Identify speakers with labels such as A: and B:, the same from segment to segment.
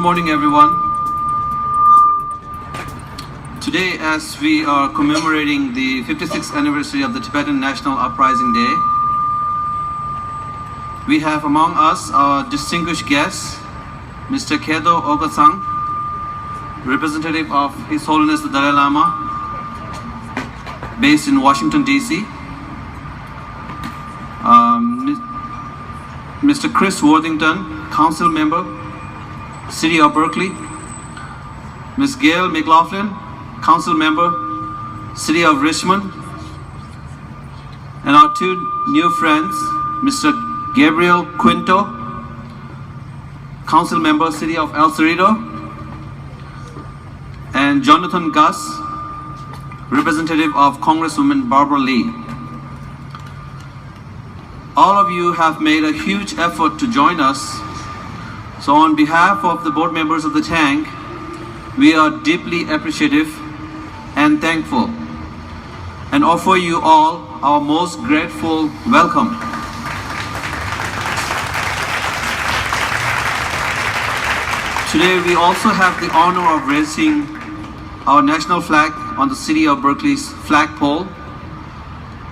A: Good morning, everyone. Today, as we are commemorating the 56th anniversary of the Tibetan National Uprising Day, we have among us our distinguished guest, Mr. Kedo Ogasang, representative of His Holiness the Dalai Lama, based in Washington, D.C. Mr. Chris Worthington, Council Member, City of Berkeley. Ms. Gail McLaughlin, Council Member, City of Richmond. And our two new friends, Mr. Gabriel Quinto, Council Member, City of El Cerrito, and Jonathan Gus, representative of Congresswoman Barbara Lee. All of you have made a huge effort to join us. So on behalf of the board members of the Tank, we are deeply appreciative and thankful and offer you all our most grateful welcome. Today we also have the honor of raising our national flag on the City of Berkeley's flagpole.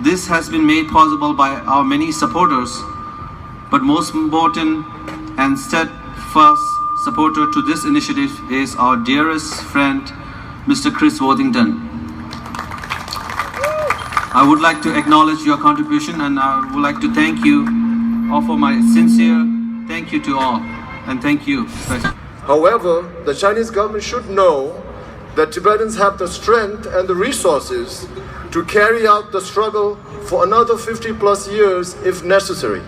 A: This has been made possible by our many supporters, but most important and steadfast supporter to this initiative is our dearest friend, Mr. Chris Worthington. I would like to acknowledge your contribution, and I would like to thank you, offer my sincere thank you to all, and thank you.
B: However, the Chinese government should know that Tibetans have the strength and the resources to carry out the struggle for another 50 plus years if necessary.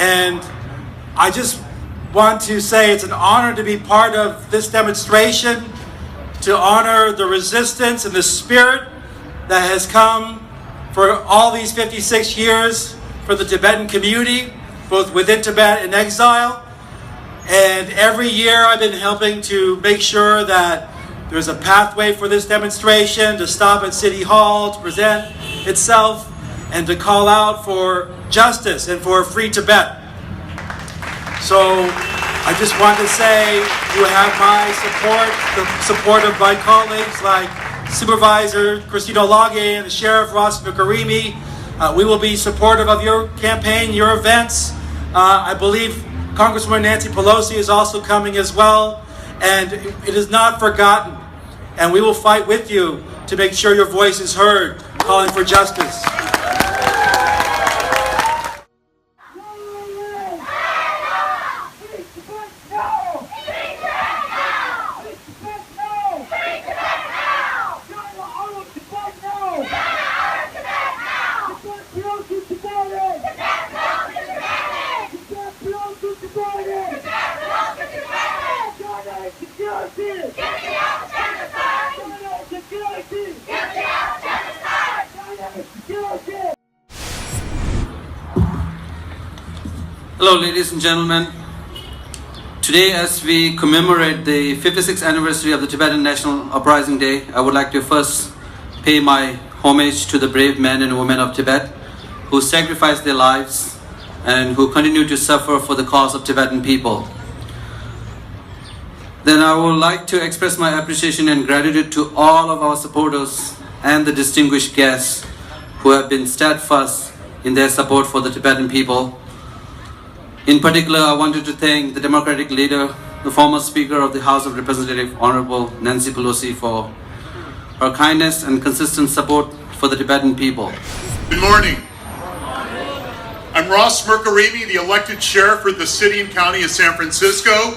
C: And I just want to say it's an honor to be part of this demonstration to honor the resistance and the spirit that has come for all these 56 years for the Tibetan community, both within Tibet and exile. And every year I've been helping to make sure that there's a pathway for this demonstration to stop at City Hall, to present itself, and to call out for justice and for a free Tibet. So I just want to say you have my support, the support of my colleagues like Supervisor Christina Lage and the Sheriff Ross McCarimi. We will be supportive of your campaign, your events. I believe Congresswoman Nancy Pelosi is also coming as well, and it is not forgotten. And we will fight with you to make sure your voice is heard, calling for justice.
A: Hello, ladies and gentlemen. Today, as we commemorate the 56th anniversary of the Tibetan National Uprising Day, I would like to first pay my homage to the brave men and women of Tibet who sacrificed their lives and who continue to suffer for the cause of Tibetan people. Then I would like to express my appreciation and gratitude to all of our supporters and the distinguished guests who have been steadfast in their support for the Tibetan people. In particular, I wanted to thank the Democratic leader, the former Speaker of the House of Representatives, Honorable Nancy Pelosi, for her kindness and consistent support for the Tibetan people.
D: Good morning. I'm Ross Mercarimi, the elected sheriff for the city and county of San Francisco.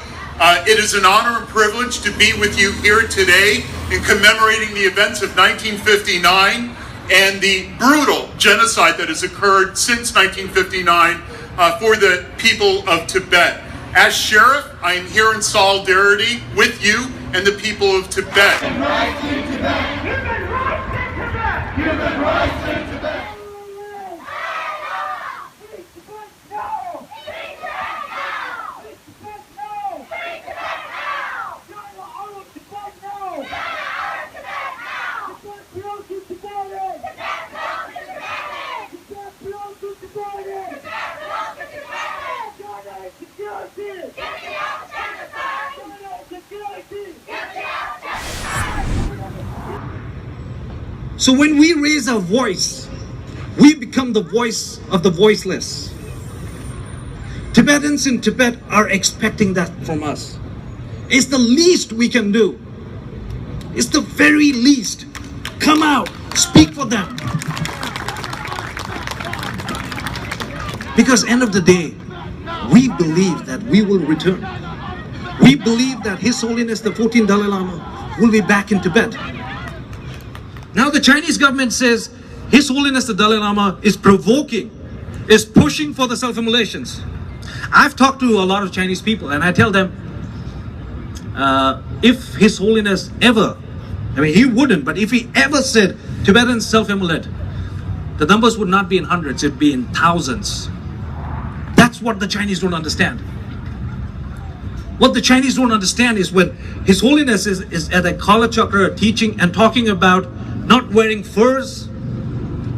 D: It is an honor and privilege to be with you here today in commemorating the events of 1959 and the brutal genocide that has occurred since 1959 for the people of Tibet. As sheriff, I am here in solidarity with you and the people of Tibet. Human rights in Tibet! Human rights in Tibet! Human rights in Tibet!
E: So when we raise our voice, we become the voice of the voiceless. Tibetans in Tibet are expecting that from us. It's the least we can do. It's the very least. Come out, speak for them. Because end of the day, we believe that we will return. We believe that His Holiness the 14th Dalai Lama will be back in Tibet. Now the Chinese government says His Holiness the Dalai Lama is provoking, is pushing for the self-immolations. I've talked to a lot of Chinese people and I tell them, if His Holiness ever, I mean he wouldn't, but if he ever said Tibetans self-immolate, the numbers would not be in hundreds, it'd be in thousands. That's what the Chinese don't understand. What the Chinese don't understand is when His Holiness is at a Kala Chakra teaching and talking about not wearing furs,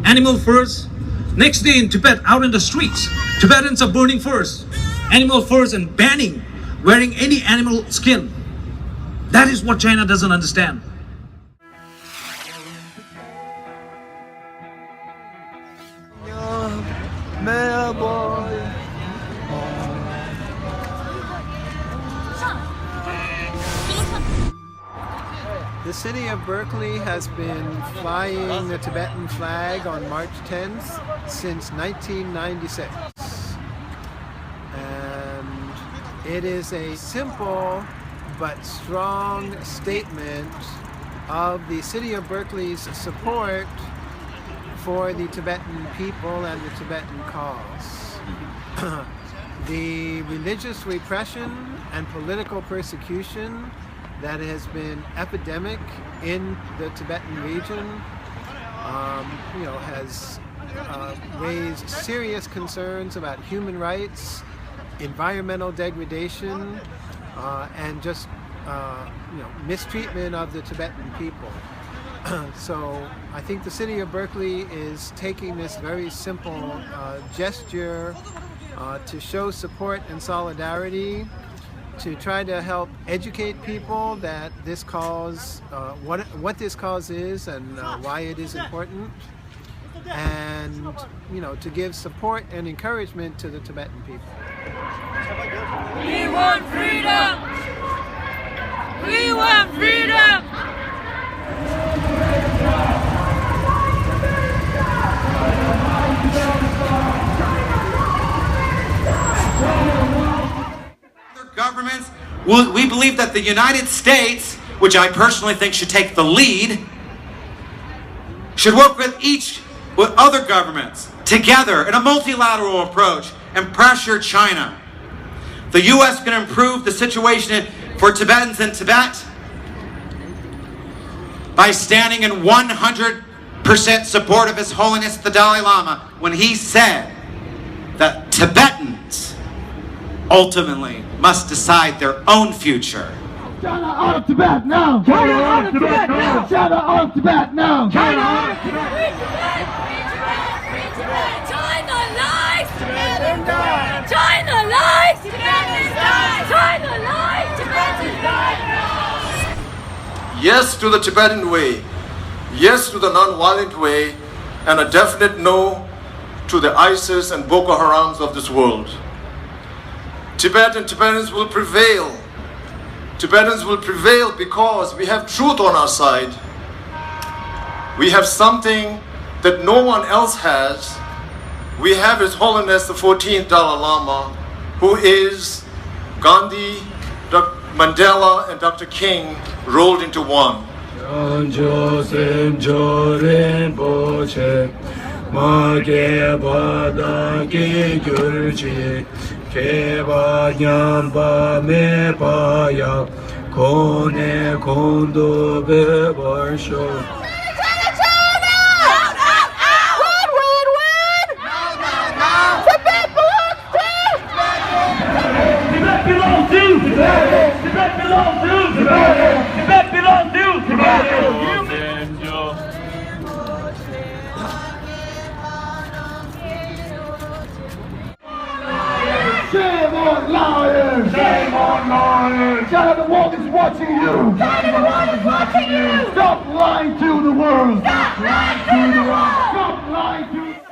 E: animal furs. Next day in Tibet, out in the streets, Tibetans are burning furs, animal furs, and banning wearing any animal skin. That is what China doesn't understand.
F: The city of Berkeley has been flying the Tibetan flag on March 10th since 1996. And it is a simple but strong statement of the city of Berkeley's support for the Tibetan people and the Tibetan cause. The religious repression and political persecution that has been epidemic in the Tibetan region, has raised serious concerns about human rights, environmental degradation, and just mistreatment of the Tibetan people. So I think the city of Berkeley is taking this very simple gesture to show support and solidarity, to try to help educate people that this cause, what this cause is and why it is important, and to give support and encouragement to the Tibetan people.
G: We want freedom! We want freedom!
H: Other governments, we believe that the United States, which I personally think should take the lead, should work with other governments together in a multilateral approach and pressure China. The U.S. can improve the situation for Tibetans in Tibet by standing in 100% support of His Holiness the Dalai Lama when he said that Tibetans ultimately must decide their own future.
I: China out of Tibet now! China out of Tibet now! China out of Tibet now! China out of Tibet!
G: China lies! Tibetans die! China lies! Tibetans die! China lies! Tibetans die!
B: Yes to the Tibetan way, yes to the non-violent way, and a definite no to the ISIS and Boko Harams of this world. Tibet and Tibetans will prevail. Tibetans will prevail because we have truth on our side. We have something that no one else has. We have His Holiness the 14th Dalai Lama, who is Gandhi, Dr. Mandela, and Dr. King rolled into one.
I: Shame on liars! Shame on liars! China, the world is watching you! China, the world is watching you! Stop lying to the world! Stop lying to the world! Stop lying to the world!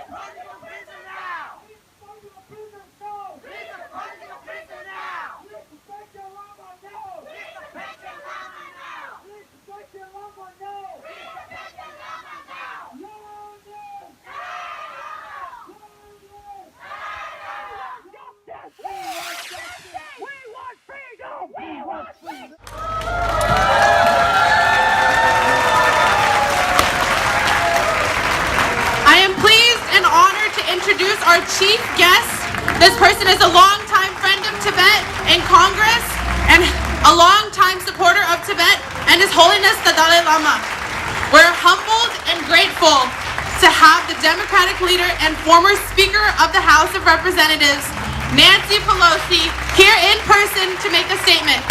J: I am pleased and honored to introduce our chief guest. This person is a longtime friend of Tibet in Congress and a longtime supporter of Tibet and His Holiness the Dalai Lama. We're humbled and grateful to have the Democratic leader and former Speaker of the House of Representatives, Nancy Pelosi, here in person to make a statement.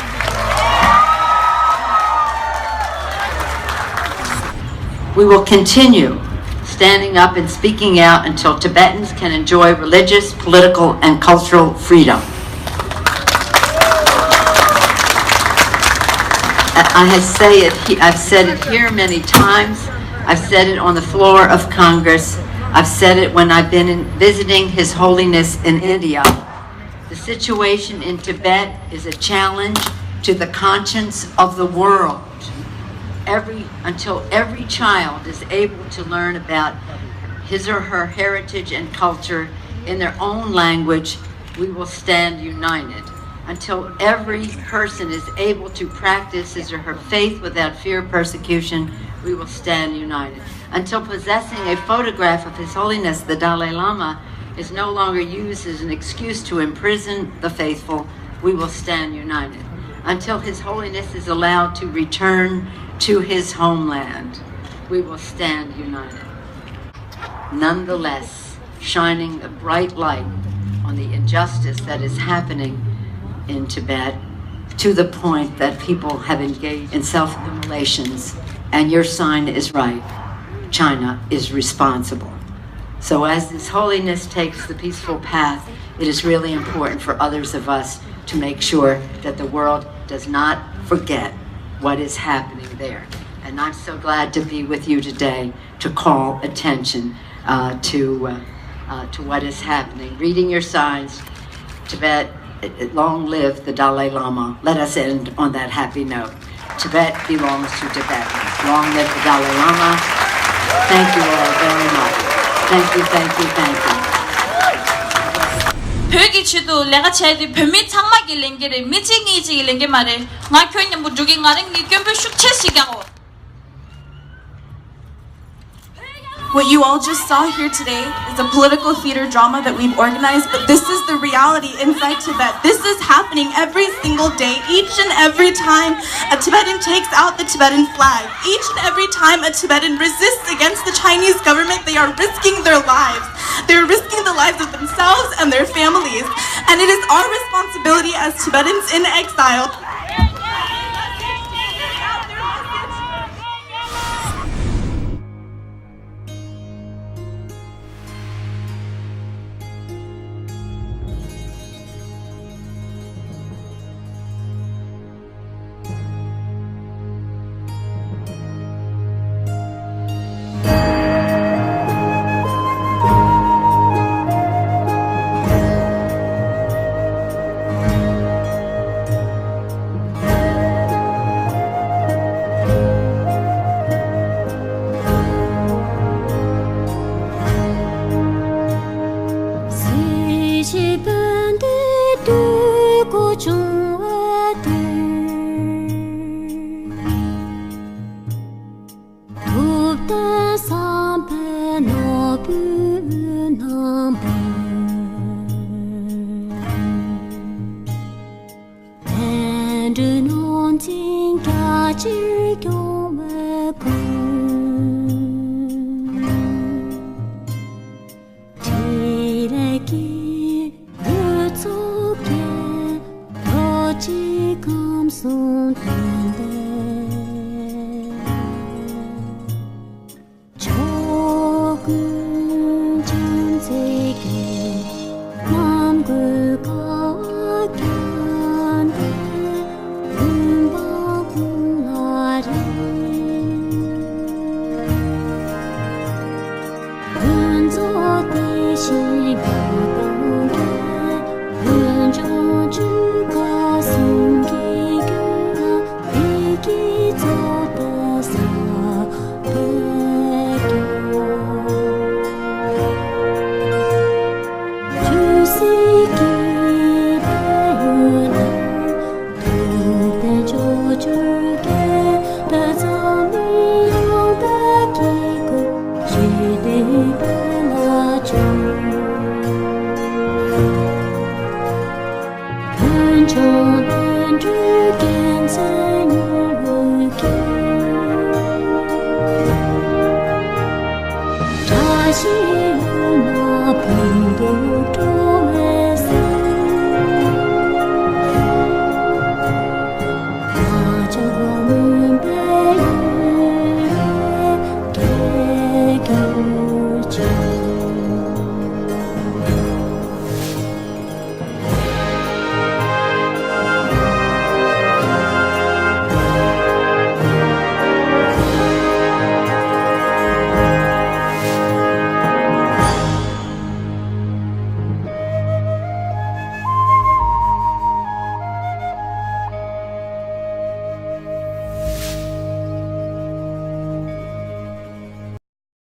K: We will continue standing up and speaking out until Tibetans can enjoy religious, political, and cultural freedom. I've said it here many times. I've said it on the floor of Congress. I've said it when I've been visiting His Holiness in India. The situation in Tibet is a challenge to the conscience of the world. Until every child is able to learn about his or her heritage and culture in their own language, we will stand united. Until every person is able to practice his or her faith without fear of persecution, we will stand united. Until possessing a photograph of His Holiness the Dalai Lama is no longer used as an excuse to imprison the faithful, we will stand united. Until His Holiness is allowed to return to his homeland, we will stand united. Nonetheless, shining a bright light on the injustice that is happening in Tibet to the point that people have engaged in self-immolations, and your sign is right. China is responsible. So as His Holiness takes the peaceful path, it is really important for others of us to make sure that the world does not forget what is happening there. And I'm so glad to be with you today to call attention to what is happening. Reading your signs Tibet, long live the Dalai Lama. Let us end on that happy note. Tibet belongs to Tibetans. Long live the Dalai Lama. Thank you all very much. Thank you, thank you, thank you.
L: Pögi chudu lega chaydi pömi changma gi lengere michi gi lenge mare nga kyonya mu dugi ngareng ni kyombe shukche sigago.
J: What you all just saw here today is a political theater drama that we've organized, but this is the reality inside Tibet. This is happening every single day, each and every time a Tibetan takes out the Tibetan flag. Each and every time a Tibetan resists against the Chinese government, they are risking their lives. They're risking the lives of themselves and their families. And it is our responsibility as Tibetans in exile
G: Cho đến trước kiến